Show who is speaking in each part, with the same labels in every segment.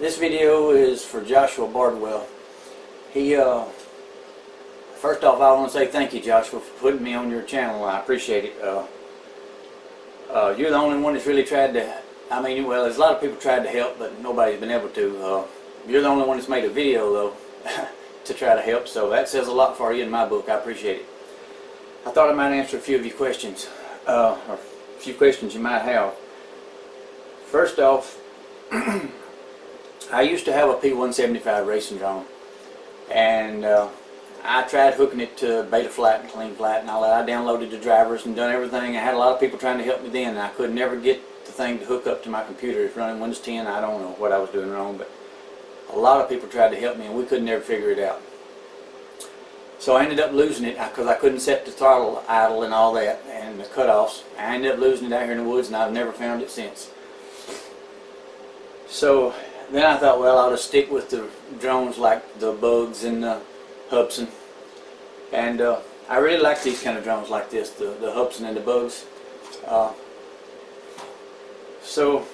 Speaker 1: This video is for Joshua Bardwell. He, first off, I want to say thank you, Joshua, for putting me on your channel. I appreciate it. You're the only one that's really tried to, well, there's a lot of people tried to help, but nobody's been able to. You're the only one that's made a video, though, to try to help, so that says a lot for you in my book. I appreciate it. I thought I might answer a few of your questions, or a few questions you might have. First off, I used to have a P175 racing drone, and I tried hooking it to beta flat and clean flat and all that. I downloaded the drivers and done everything. I had a lot of people trying to help me then, and I could never get the thing to hook up to my computer. It's running Windows 10. I don't know what I was doing wrong, but a lot of people tried to help me, and we could never figure it out. So I ended up losing it because I couldn't set the throttle idle and all that, and the cutoffs. I ended up losing it out here in the woods, and I've never found it since. So then I thought, well, I'll just stick with the drones like the Bugs and the Hubsan. And I really like these kind of drones like this, the Hubsan and the Bugs. So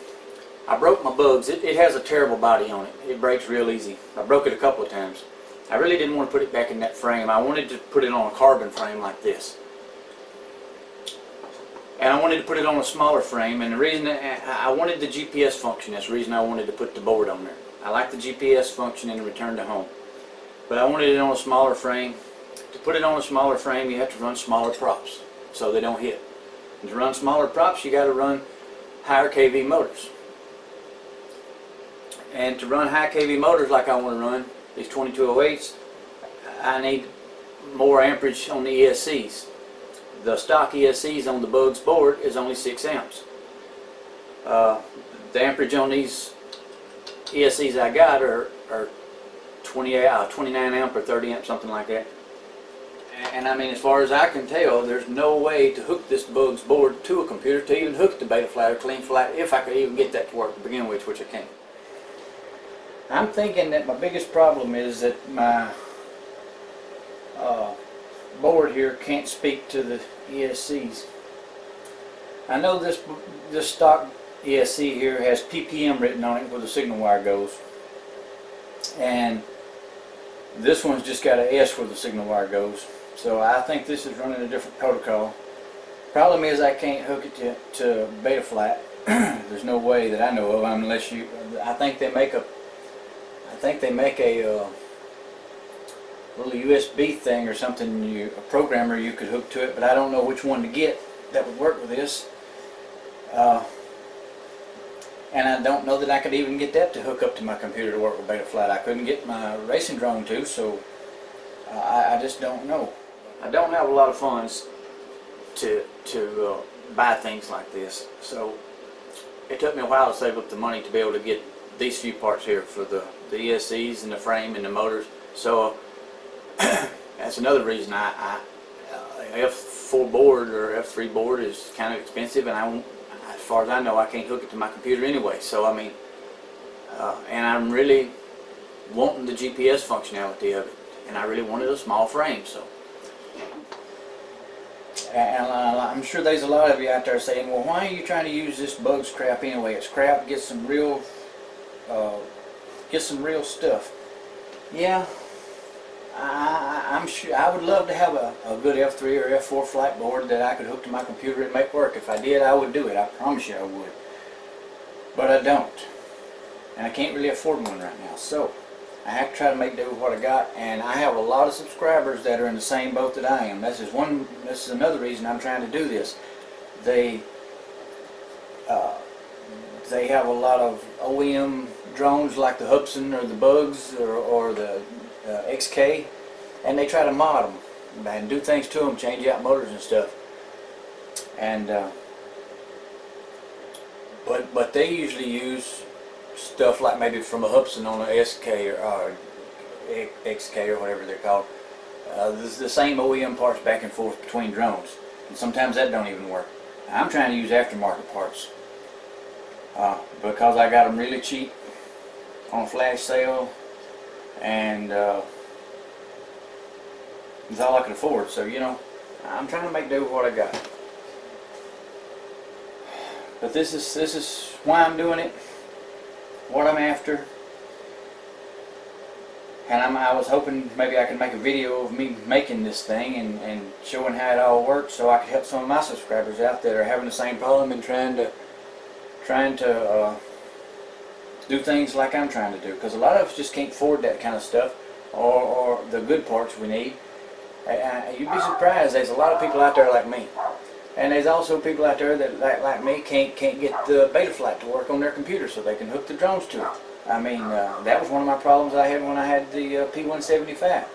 Speaker 1: I broke my Bugs. It has a terrible body on it. It breaks real easy. I broke it a couple of times. I really didn't want to put it back in that frame. I wanted to put it on a carbon frame like this. And I wanted to put it on a smaller frame, and the reason I wanted the GPS function. That's the reason I wanted to put the board on there. I like the GPS function in return to home. But I wanted it on a smaller frame. To put it on a smaller frame, you have to run smaller props so they don't hit. And to run smaller props, you got to run higher kV motors. And to run high kV motors like I want to run, these 2208s, I need more amperage on the ESCs. The stock ESCs on the Bugs board is only 6 amps. The amperage on these ESCs I got are 29 amp or 30 amp, something like that. And as far as I can tell, there's no way to hook this Bugs board to a computer to even hook the beta flat or clean flat, if I could even get that to work to begin with, which I can't. I'm thinking that my biggest problem is that my board here can't speak to the ESCs. I know this stock ESC here has PPM written on it where the signal wire goes, and this one's just got an S where the signal wire goes. So I think this is running a different protocol. Problem is I can't hook it to beta flat. There's no way that I know of, unless you. I think they make a little USB thing or something, a programmer you could hook to it, but I don't know which one to get that would work with this. And I don't know that I could even get that to hook up to my computer to work with beta flat. I couldn't get my racing drone to, so I just don't know. I don't have a lot of funds to buy things like this, so it took me a while to save up the money to be able to get these few parts here for the ESCs and the frame and the motors. So that's another reason F4 board or F3 board is kind of expensive, and as far as I know, I can't hook it to my computer anyway. So and I'm really wanting the GPS functionality of it, and I really wanted a small frame. So, and I'm sure there's a lot of you out there saying, well, why are you trying to use this Bugs crap anyway? It's crap. Get some real stuff. Yeah, I'm sure I would love to have a good F3 or F4 flight board that I could hook to my computer and make work. If I did, I would do it. I promise you I would. But I don't, and I can't really afford one right now. So I have to try to make do with what I got, and I have a lot of subscribers that are in the same boat that I am. This is another reason I'm trying to do this. They have a lot of OEM drones like the Hubsan or the Bugs or the XK, and they try to mod them and do things to them, change out motors and stuff. And but they usually use stuff like maybe from a Hubsan on a SK or XK or whatever they're called. The same OEM parts back and forth between drones, and sometimes that don't even work. I'm trying to use aftermarket parts because I got them really cheap on a flash sale, and it's all I can afford. So I'm trying to make do with what I got. But this is why I'm doing it, what I'm after, And I was hoping maybe I could make a video of me making this thing and showing how it all works, so I could help some of my subscribers out that are having the same problem and trying to do things like I'm trying to do. Because a lot of us just can't afford that kind of stuff, or the good parts we need. You'd be surprised. There's a lot of people out there like me, and there's also people out there that like me can't get the Betaflight to work on their computer so they can hook the drones to it. I mean, that was one of my problems I had when I had the P175.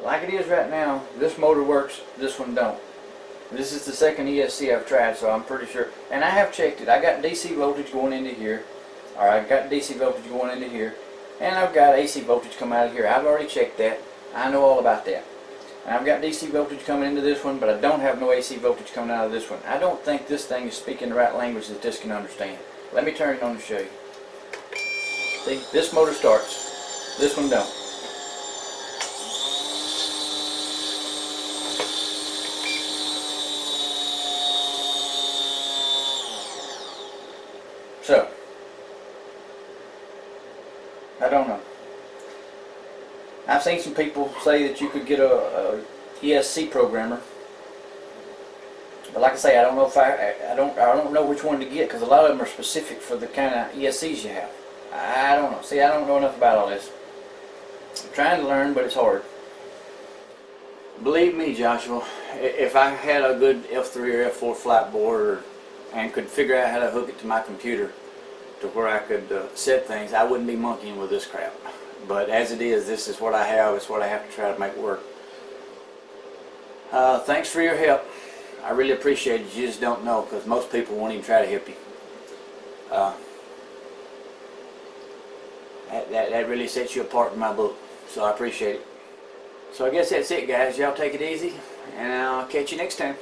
Speaker 1: Like it is right now, this motor works, this one don't. This is the second ESC I've tried, so I'm pretty sure. And I have checked it. I got DC voltage going into here, or I've got DC voltage going into here, and I've got AC voltage coming out of here. I've already checked that. I know all about that. And I've got DC voltage coming into this one, but I don't have no AC voltage coming out of this one. I don't think this thing is speaking the right language that this can understand. Let me turn it on and show you. See, this motor starts. This one don't. So, I don't know. I've seen some people say that you could get a ESC programmer, but like I say, I don't know if I don't know which one to get, because a lot of them are specific for the kind of ESCs you have. I don't know. See, I don't know enough about all this. I'm trying to learn, but it's hard. Believe me, Joshua, if I had a good F3 or F4 flight board and could figure out how to hook it to my computer to where I could set things, I wouldn't be monkeying with this crap. But as it is, this is what I have. It's what I have to try to make work. Thanks for your help. I really appreciate it. You just don't know, because most people won't even try to help you. That really sets you apart in my book, so I appreciate it. So I guess that's it, guys. Y'all take it easy, and I'll catch you next time.